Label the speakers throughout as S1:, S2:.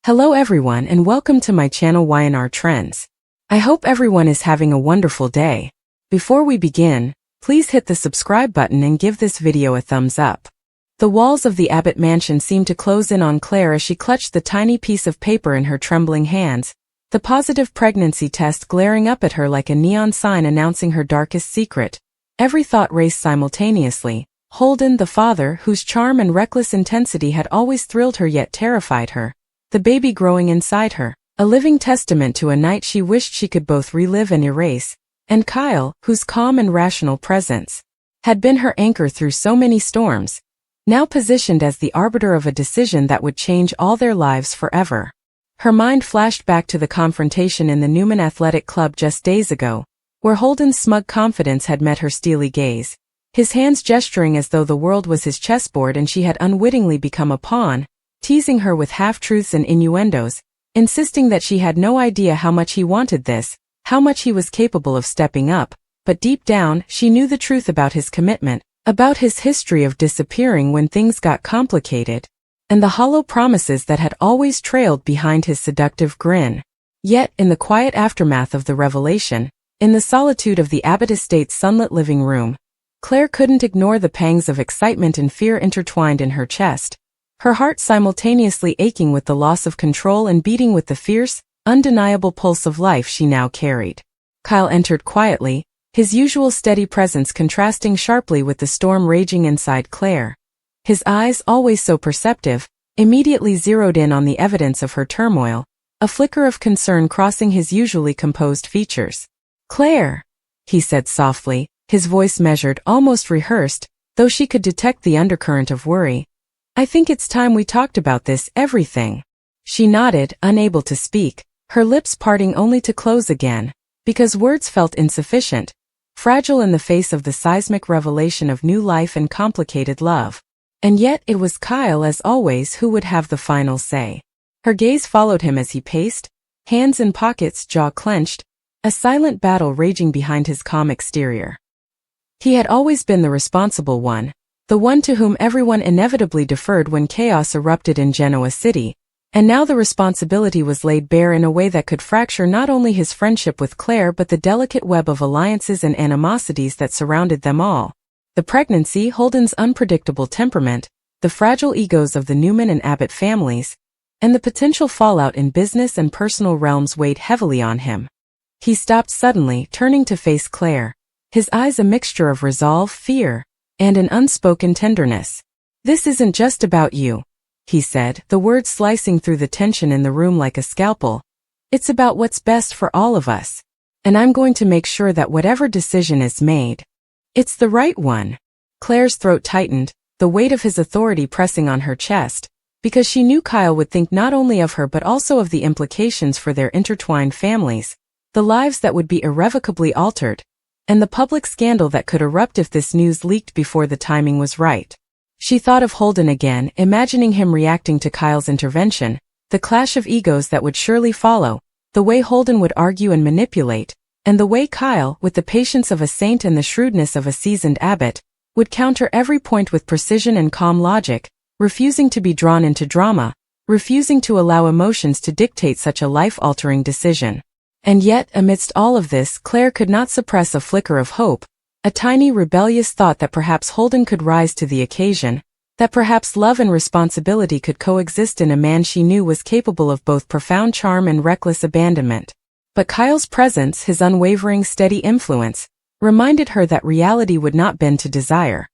S1: Hello everyone and welcome to my channel Y&R Trends. I hope everyone is having a wonderful day. Before we begin, please hit the subscribe button and give this video a thumbs up. The walls of the Abbott mansion seemed to close in on Claire as she clutched the tiny piece of paper in her trembling hands, the positive pregnancy test glaring up at her like a neon sign announcing her darkest secret. Every thought raced simultaneously. Holden, the father, whose charm and reckless intensity had always thrilled her yet terrified her. The baby growing inside her, a living testament to a night she wished she could both relive and erase, and Kyle, whose calm and rational presence had been her anchor through so many storms, now positioned as the arbiter of a decision that would change all their lives forever. Her mind flashed back to the confrontation in the Newman Athletic Club just days ago, where Holden's smug confidence had met her steely gaze, his hands gesturing as though the world was his chessboard and she had unwittingly become a pawn, teasing her with half-truths and innuendos, insisting that she had no idea how much he wanted this, how much he was capable of stepping up, but deep down, she knew the truth about his commitment, about his history of disappearing when things got complicated, and the hollow promises that had always trailed behind his seductive grin. Yet, in the quiet aftermath of the revelation, in the solitude of the Abbott estate's sunlit living room, Claire couldn't ignore the pangs of excitement and fear intertwined in her chest, her heart simultaneously aching with the loss of control and beating with the fierce, undeniable pulse of life she now carried. Kyle entered quietly, his usual steady presence contrasting sharply with the storm raging inside Claire. His eyes, always so perceptive, immediately zeroed in on the evidence of her turmoil, a flicker of concern crossing his usually composed features. "Claire," he said softly, his voice measured, almost rehearsed, though she could detect the undercurrent of worry. "I think it's time we talked about this, everything." She nodded, unable to speak, her lips parting only to close again, because words felt insufficient, fragile in the face of the seismic revelation of new life and complicated love. And yet it was Kyle, as always, who would have the final say. Her gaze followed him as he paced, hands in pockets, jaw clenched, a silent battle raging behind his calm exterior. He had always been the responsible one, the one to whom everyone inevitably deferred when chaos erupted in Genoa City, and now the responsibility was laid bare in a way that could fracture not only his friendship with Claire but the delicate web of alliances and animosities that surrounded them all. The pregnancy, Holden's unpredictable temperament, the fragile egos of the Newman and Abbott families, and the potential fallout in business and personal realms weighed heavily on him. He stopped suddenly, turning to face Claire, his eyes a mixture of resolve, fear, and an unspoken tenderness. "This isn't just about you," he said, the words slicing through the tension in the room like a scalpel. "It's about what's best for all of us. And I'm going to make sure that whatever decision is made, it's the right one." Claire's throat tightened, the weight of his authority pressing on her chest, because she knew Kyle would think not only of her but also of the implications for their intertwined families, the lives that would be irrevocably altered, and the public scandal that could erupt if this news leaked before the timing was right. She thought of Holden again, imagining him reacting to Kyle's intervention, the clash of egos that would surely follow, the way Holden would argue and manipulate, and the way Kyle, with the patience of a saint and the shrewdness of a seasoned abbot, would counter every point with precision and calm logic, refusing to be drawn into drama, refusing to allow emotions to dictate such a life-altering decision. And yet, amidst all of this, Claire could not suppress a flicker of hope, a tiny rebellious thought that perhaps Holden could rise to the occasion, that perhaps love and responsibility could coexist in a man she knew was capable of both profound charm and reckless abandonment. But Kyle's presence, his unwavering steady influence, reminded her that reality would not bend to desire.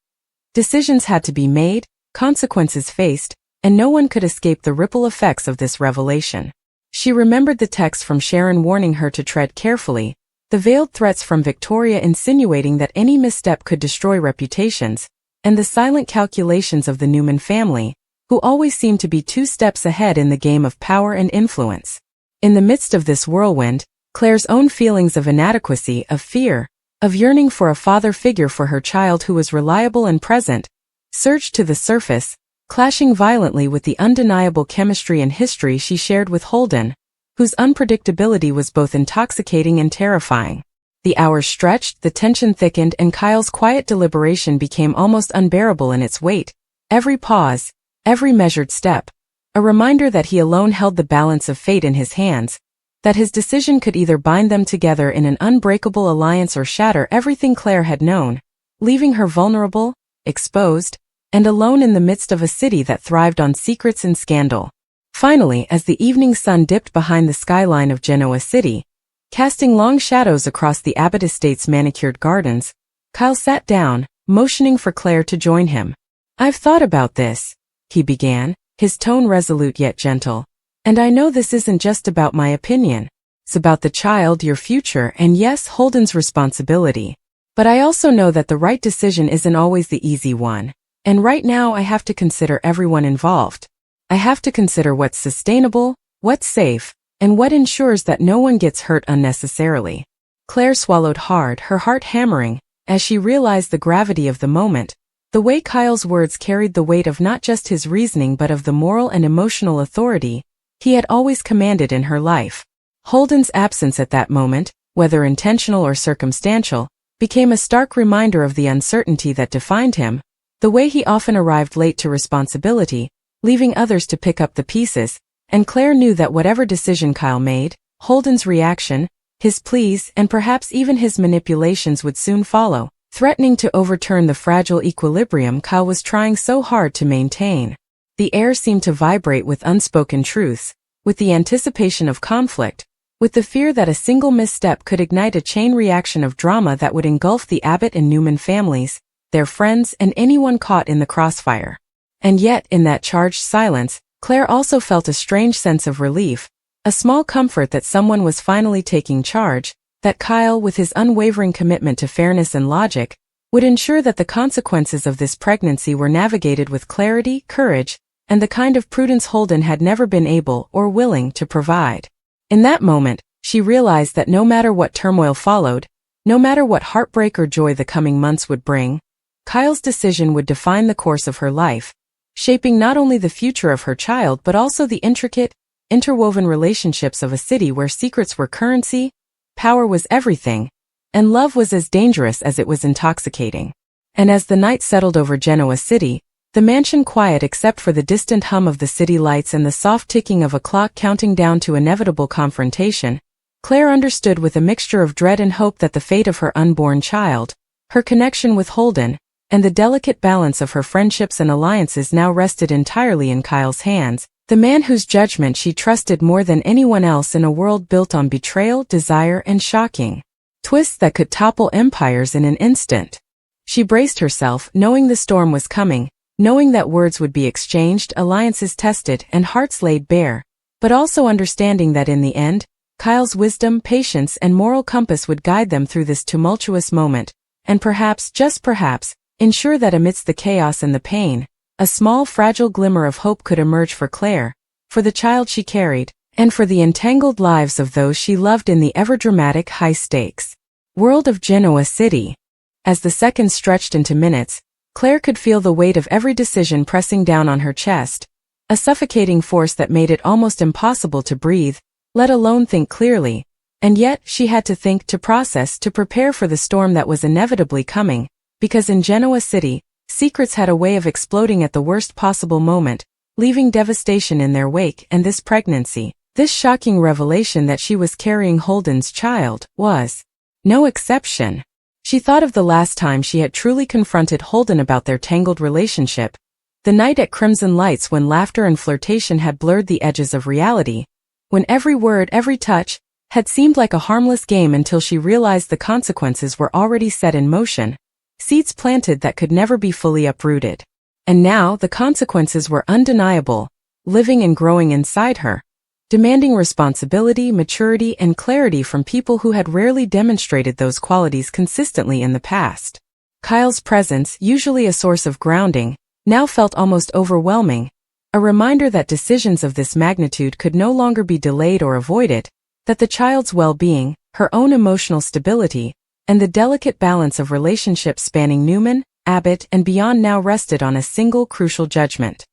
S1: Decisions had to be made, consequences faced, and no one could escape the ripple effects of this revelation. She remembered the text from Sharon warning her to tread carefully, the veiled threats from Victoria insinuating that any misstep could destroy reputations, and the silent calculations of the Newman family, who always seemed to be 2 steps ahead in the game of power and influence. In the midst of this whirlwind, Claire's own feelings of inadequacy, of fear, of yearning for a father figure for her child who was reliable and present, surged to the surface, clashing violently with the undeniable chemistry and history she shared with Holden, whose unpredictability was both intoxicating and terrifying. The hours stretched, the tension thickened, and Kyle's quiet deliberation became almost unbearable in its weight. Every pause, every measured step, a reminder that he alone held the balance of fate in his hands, that his decision could either bind them together in an unbreakable alliance or shatter everything Claire had known, leaving her vulnerable, exposed, and alone in the midst of a city that thrived on secrets and scandal. Finally, as the evening sun dipped behind the skyline of Genoa City, casting long shadows across the Abbot Estate's manicured gardens, Kyle sat down, motioning for Claire to join him. "I've thought about this," he began, his tone resolute yet gentle, "and I know this isn't just about my opinion. It's about the child, your future, and yes, Holden's responsibility. But I also know that the right decision isn't always the easy one, and right now I have to consider everyone involved. I have to consider what's sustainable, what's safe, and what ensures that no one gets hurt unnecessarily." Claire swallowed hard, her heart hammering, as she realized the gravity of the moment, the way Kyle's words carried the weight of not just his reasoning but of the moral and emotional authority he had always commanded in her life. Holden's absence at that moment, whether intentional or circumstantial, became a stark reminder of the uncertainty that defined him, the way he often arrived late to responsibility, leaving others to pick up the pieces, and Claire knew that whatever decision Kyle made, Holden's reaction, his pleas, and perhaps even his manipulations would soon follow, threatening to overturn the fragile equilibrium Kyle was trying so hard to maintain. The air seemed to vibrate with unspoken truths, with the anticipation of conflict, with the fear that a single misstep could ignite a chain reaction of drama that would engulf the Abbott and Newman families, their friends, and anyone caught in the crossfire. And yet, in that charged silence, Claire also felt a strange sense of relief, a small comfort that someone was finally taking charge, that Kyle, with his unwavering commitment to fairness and logic, would ensure that the consequences of this pregnancy were navigated with clarity, courage, and the kind of prudence Holden had never been able or willing to provide. In that moment, she realized that no matter what turmoil followed, no matter what heartbreak or joy the coming months would bring, Kyle's decision would define the course of her life, shaping not only the future of her child but also the intricate, interwoven relationships of a city where secrets were currency, power was everything, and love was as dangerous as it was intoxicating. And as the night settled over Genoa City, the mansion quiet except for the distant hum of the city lights and the soft ticking of a clock counting down to inevitable confrontation, Claire understood with a mixture of dread and hope that the fate of her unborn child, her connection with Holden, and the delicate balance of her friendships and alliances now rested entirely in Kyle's hands, the man whose judgment she trusted more than anyone else in a world built on betrayal, desire, and shocking twists that could topple empires in an instant. She braced herself, knowing the storm was coming, knowing that words would be exchanged, alliances tested, and hearts laid bare, but also understanding that in the end, Kyle's wisdom, patience, and moral compass would guide them through this tumultuous moment, and perhaps, just perhaps, ensure that amidst the chaos and the pain, a small fragile glimmer of hope could emerge for Claire, for the child she carried, and for the entangled lives of those she loved in the ever-dramatic high-stakes world of Genoa City. As the seconds stretched into minutes, Claire could feel the weight of every decision pressing down on her chest, a suffocating force that made it almost impossible to breathe, let alone think clearly, and yet she had to think, to process, to prepare for the storm that was inevitably coming, because in Genoa City, secrets had a way of exploding at the worst possible moment, leaving devastation in their wake, and this pregnancy, this shocking revelation that she was carrying Holden's child, was no exception. She thought of the last time she had truly confronted Holden about their tangled relationship, the night at Crimson Lights when laughter and flirtation had blurred the edges of reality, when every word, every touch, had seemed like a harmless game until she realized the consequences were already set in motion, seeds planted that could never be fully uprooted. And now the consequences were undeniable, living and growing inside her, demanding responsibility, maturity, and clarity from people who had rarely demonstrated those qualities consistently in the past. Kyle's presence, usually a source of grounding, now felt almost overwhelming, a reminder that decisions of this magnitude could no longer be delayed or avoided, that the child's well-being, her own emotional stability, and the delicate balance of relationships spanning Newman, Abbott, and beyond now rested on a single crucial judgment.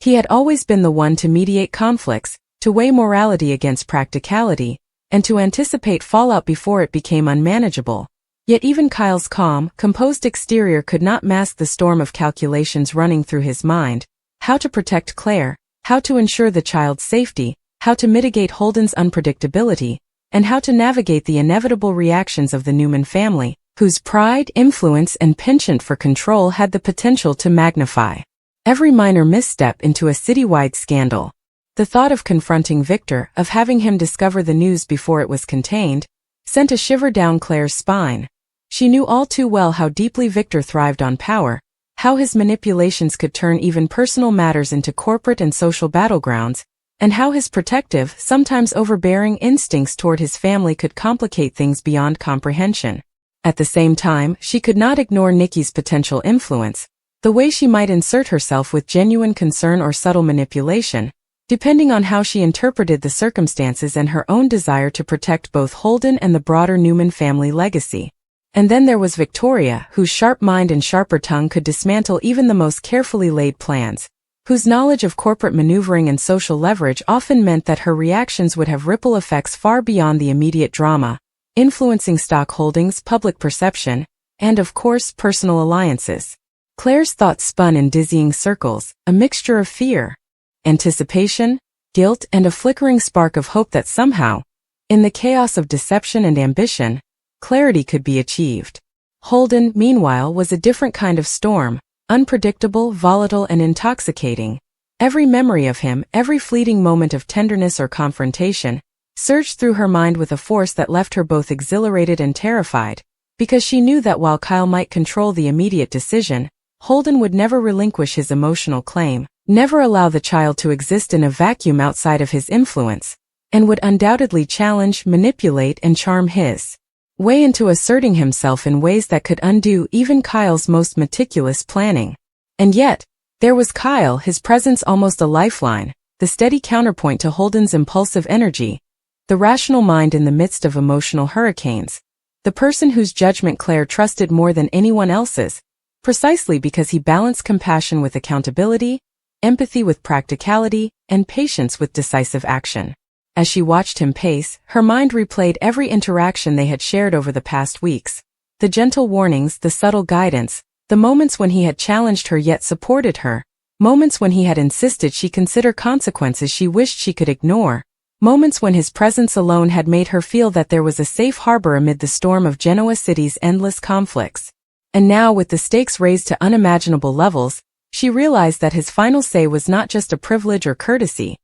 S1: He had always been the one to mediate conflicts, to weigh morality against practicality, and to anticipate fallout before it became unmanageable. Yet even Kyle's calm, composed exterior could not mask the storm of calculations running through his mind: how to protect Claire, how to ensure the child's safety, how to mitigate Holden's unpredictability, and how to navigate the inevitable reactions of the Newman family, whose pride, influence, and penchant for control had the potential to magnify every minor misstep into a citywide scandal. The thought of confronting Victor, of having him discover the news before it was contained, sent a shiver down Claire's spine. She knew all too well how deeply Victor thrived on power, how his manipulations could turn even personal matters into corporate and social battlegrounds, and how his protective, sometimes overbearing instincts toward his family could complicate things beyond comprehension. At the same time, she could not ignore Nikki's potential influence, the way she might insert herself with genuine concern or subtle manipulation, depending on how she interpreted the circumstances and her own desire to protect both Holden and the broader Newman family legacy. And then there was Victoria, whose sharp mind and sharper tongue could dismantle even the most carefully laid plans, whose knowledge of corporate maneuvering and social leverage often meant that her reactions would have ripple effects far beyond the immediate drama, influencing stock holdings, public perception, and of course personal alliances. Claire's thoughts spun in dizzying circles, a mixture of fear, anticipation, guilt, and a flickering spark of hope that somehow, in the chaos of deception and ambition, clarity could be achieved. Holden, meanwhile, was a different kind of storm, unpredictable, volatile, and intoxicating. Every memory of him, every fleeting moment of tenderness or confrontation, surged through her mind with a force that left her both exhilarated and terrified, because she knew that while Kyle might control the immediate decision, Holden would never relinquish his emotional claim, never allow the child to exist in a vacuum outside of his influence, and would undoubtedly challenge, manipulate, and charm his way into asserting himself in ways that could undo even Kyle's most meticulous planning. And yet, there was Kyle, his presence almost a lifeline, the steady counterpoint to Holden's impulsive energy, the rational mind in the midst of emotional hurricanes, the person whose judgment Claire trusted more than anyone else's, precisely because he balanced compassion with accountability, empathy with practicality, and patience with decisive action. As she watched him pace, her mind replayed every interaction they had shared over the past weeks, the gentle warnings, the subtle guidance, the moments when he had challenged her yet supported her, moments when he had insisted she consider consequences she wished she could ignore, moments when his presence alone had made her feel that there was a safe harbor amid the storm of Genoa City's endless conflicts. And now, with the stakes raised to unimaginable levels, she realized that his final say was not just a privilege or courtesy.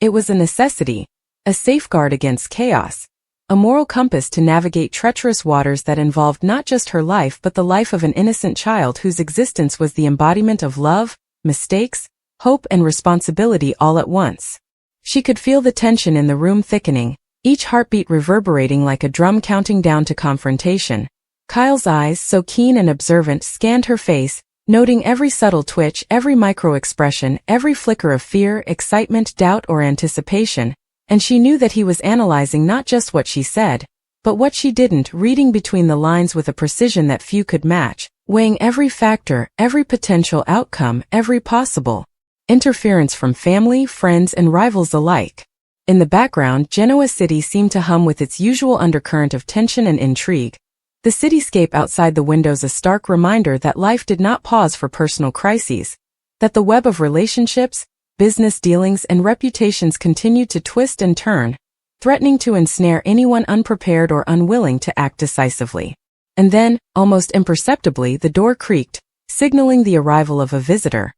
S1: It was a necessity, a safeguard against chaos, a moral compass to navigate treacherous waters that involved not just her life but the life of an innocent child whose existence was the embodiment of love, mistakes, hope, and responsibility all at once. She could feel the tension in the room thickening, each heartbeat reverberating like a drum counting down to confrontation. Kyle's eyes, so keen and observant, scanned her face, noting every subtle twitch, every micro-expression, every flicker of fear, excitement, doubt, or anticipation, and she knew that he was analyzing not just what she said, but what she didn't, reading between the lines with a precision that few could match, weighing every factor, every potential outcome, every possible interference from family, friends, and rivals alike. In the background, Genoa City seemed to hum with its usual undercurrent of tension and intrigue, the cityscape outside the windows a stark reminder that life did not pause for personal crises, that the web of relationships, business dealings, and reputations continued to twist and turn, threatening to ensnare anyone unprepared or unwilling to act decisively. And then, almost imperceptibly, the door creaked, signaling the arrival of a visitor.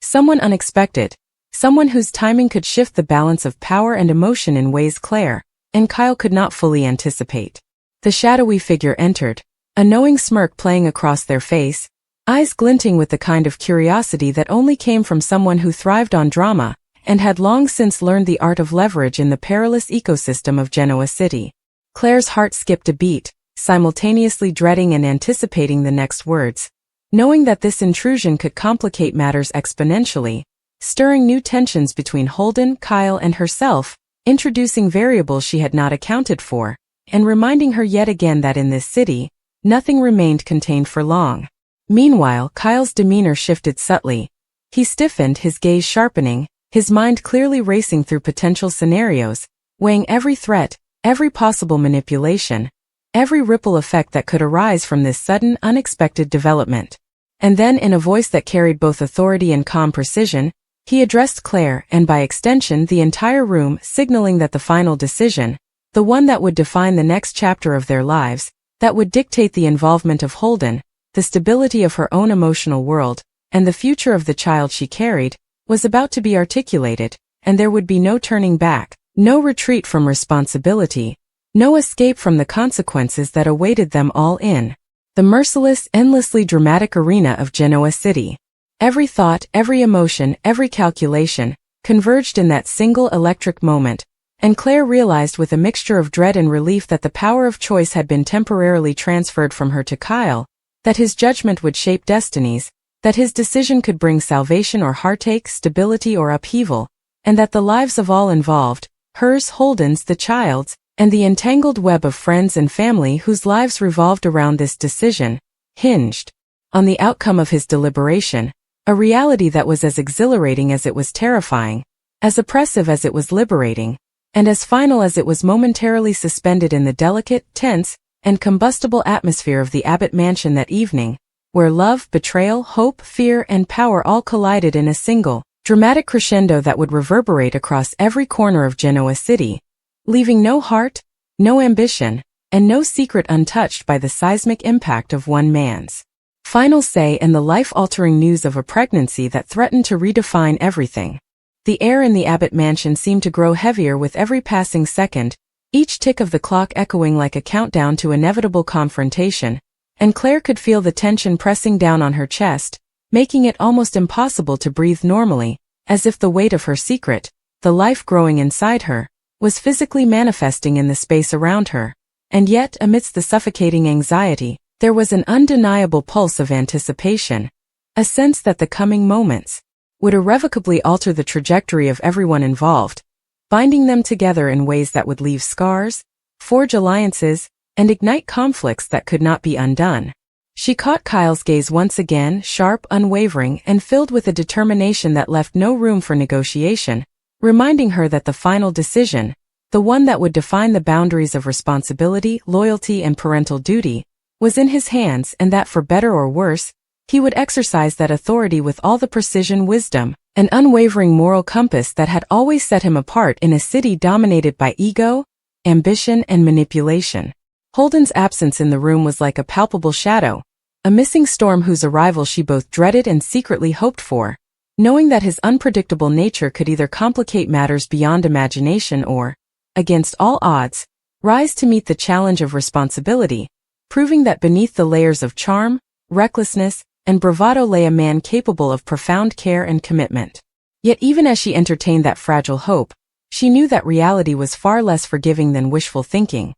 S1: Someone unexpected, someone whose timing could shift the balance of power and emotion in ways Claire and Kyle could not fully anticipate. The shadowy figure entered, a knowing smirk playing across their face, eyes glinting with the kind of curiosity that only came from someone who thrived on drama and had long since learned the art of leverage in the perilous ecosystem of Genoa City. Claire's heart skipped a beat, simultaneously dreading and anticipating the next words, knowing that this intrusion could complicate matters exponentially, stirring new tensions between Holden, Kyle, and herself, introducing variables she had not accounted for, and reminding her yet again that in this city, nothing remained contained for long. Meanwhile, Kyle's demeanor shifted subtly. He stiffened, his gaze sharpening, his mind clearly racing through potential scenarios, weighing every threat, every possible manipulation, every ripple effect that could arise from this sudden, unexpected development. And then, in a voice that carried both authority and calm precision, He addressed Claire and by extension the entire room, signaling that the final decision, the one that would define the next chapter of their lives, that would dictate the involvement of Holden, the stability of her own emotional world, and the future of the child she carried, was about to be articulated, and there would be no turning back, no retreat from responsibility, no escape from the consequences that awaited them all in the merciless, endlessly dramatic arena of Genoa City. Every thought, every emotion, every calculation, converged in that single electric moment, and Claire realized with a mixture of dread and relief that the power of choice had been temporarily transferred from her to Kyle, that his judgment would shape destinies, that his decision could bring salvation or heartache, stability or upheaval, and that the lives of all involved, hers, Holden's, the child's, and the entangled web of friends and family whose lives revolved around this decision, hinged on the outcome of his deliberation, a reality that was as exhilarating as it was terrifying, as oppressive as it was liberating, and as final as it was momentarily suspended in the delicate, tense, and combustible atmosphere of the Abbott mansion that evening, where love, betrayal, hope, fear, and power all collided in a single, dramatic crescendo that would reverberate across every corner of Genoa City, leaving no heart, no ambition, and no secret untouched by the seismic impact of one man's final say and the life-altering news of a pregnancy that threatened to redefine everything. The air in the Abbott mansion seemed to grow heavier with every passing second, each tick of the clock echoing like a countdown to inevitable confrontation, and Claire could feel the tension pressing down on her chest, making it almost impossible to breathe normally, as if the weight of her secret, the life growing inside her, was physically manifesting in the space around her. And yet, amidst the suffocating anxiety, there was an undeniable pulse of anticipation, a sense that the coming moments would irrevocably alter the trajectory of everyone involved, binding them together in ways that would leave scars, forge alliances, and ignite conflicts that could not be undone. She caught Kyle's gaze once again, sharp, unwavering, and filled with a determination that left no room for negotiation, reminding her that the final decision, the one that would define the boundaries of responsibility, loyalty, and parental duty, was in his hands and that for better or worse, he would exercise that authority with all the precision, wisdom, and unwavering moral compass that had always set him apart in a city dominated by ego, ambition, and manipulation. Holden's absence in the room was like a palpable shadow, a missing storm whose arrival she both dreaded and secretly hoped for, knowing that his unpredictable nature could either complicate matters beyond imagination or, against all odds, rise to meet the challenge of responsibility, proving that beneath the layers of charm, recklessness, and bravado lay a man capable of profound care and commitment. Yet even as she entertained that fragile hope, she knew that reality was far less forgiving than wishful thinking.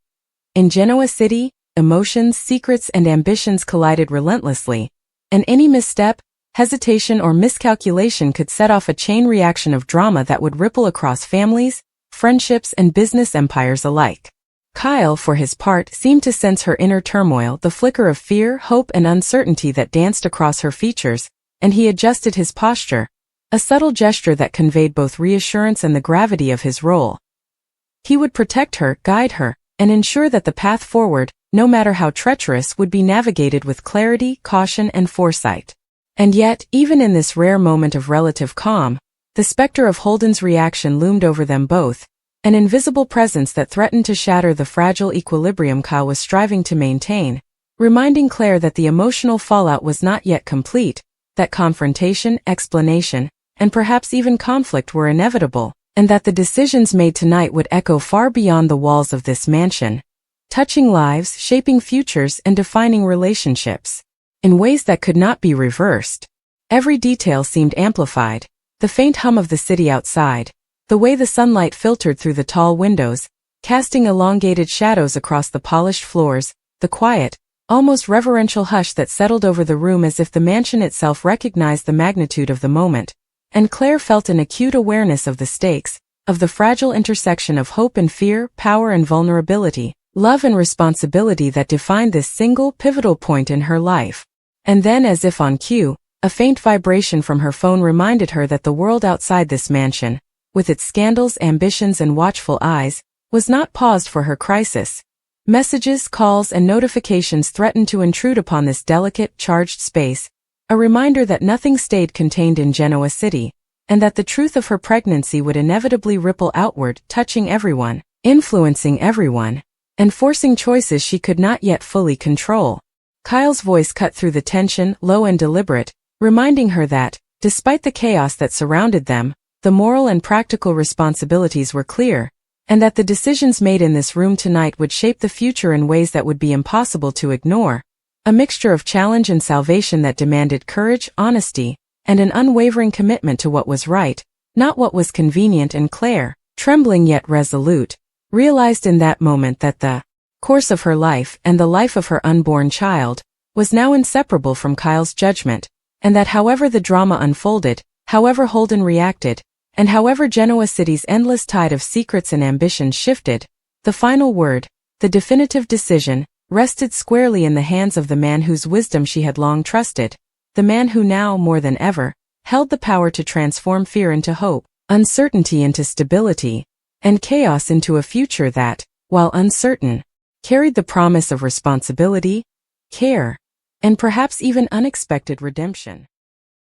S1: In Genoa City, emotions, secrets, and ambitions collided relentlessly, and any misstep, hesitation, or miscalculation could set off a chain reaction of drama that would ripple across families, friendships, and business empires alike. Kyle, for his part, seemed to sense her inner turmoil, the flicker of fear, hope, and uncertainty that danced across her features, and he adjusted his posture, a subtle gesture that conveyed both reassurance and the gravity of his role. He would protect her, guide her, and ensure that the path forward, no matter how treacherous, would be navigated with clarity, caution, and foresight. And yet, even in this rare moment of relative calm, the specter of Holden's reaction loomed over them both, an invisible presence that threatened to shatter the fragile equilibrium Kyle was striving to maintain, reminding Claire that the emotional fallout was not yet complete, that confrontation, explanation, and perhaps even conflict were inevitable, and that the decisions made tonight would echo far beyond the walls of this mansion, touching lives, shaping futures, and defining relationships in ways that could not be reversed. Every detail seemed amplified, the faint hum of the city outside, the way the sunlight filtered through the tall windows, casting elongated shadows across the polished floors, the quiet, almost reverential hush that settled over the room as if the mansion itself recognized the magnitude of the moment, and Claire felt an acute awareness of the stakes, of the fragile intersection of hope and fear, power and vulnerability, love and responsibility that defined this single pivotal point in her life. And then, as if on cue, a faint vibration from her phone reminded her that the world outside this mansion, with its scandals, ambitions, and watchful eyes, was not paused for her crisis. Messages, calls, and notifications threatened to intrude upon this delicate, charged space, a reminder that nothing stayed contained in Genoa City, and that the truth of her pregnancy would inevitably ripple outward, touching everyone, influencing everyone, and forcing choices she could not yet fully control. Kyle's voice cut through the tension, low and deliberate, reminding her that, despite the chaos that surrounded them, the moral and practical responsibilities were clear, and that the decisions made in this room tonight would shape the future in ways that would be impossible to ignore. A mixture of challenge and salvation that demanded courage, honesty, and an unwavering commitment to what was right, not what was convenient. And Claire, trembling yet resolute, realized in that moment that the course of her life and the life of her unborn child was now inseparable from Kyle's judgment, and that however the drama unfolded, however Holden reacted, and however Genoa City's endless tide of secrets and ambitions shifted, the final word, the definitive decision, rested squarely in the hands of the man whose wisdom she had long trusted, the man who now, more than ever, held the power to transform fear into hope, uncertainty into stability, and chaos into a future that, while uncertain, carried the promise of responsibility, care, and perhaps even unexpected redemption.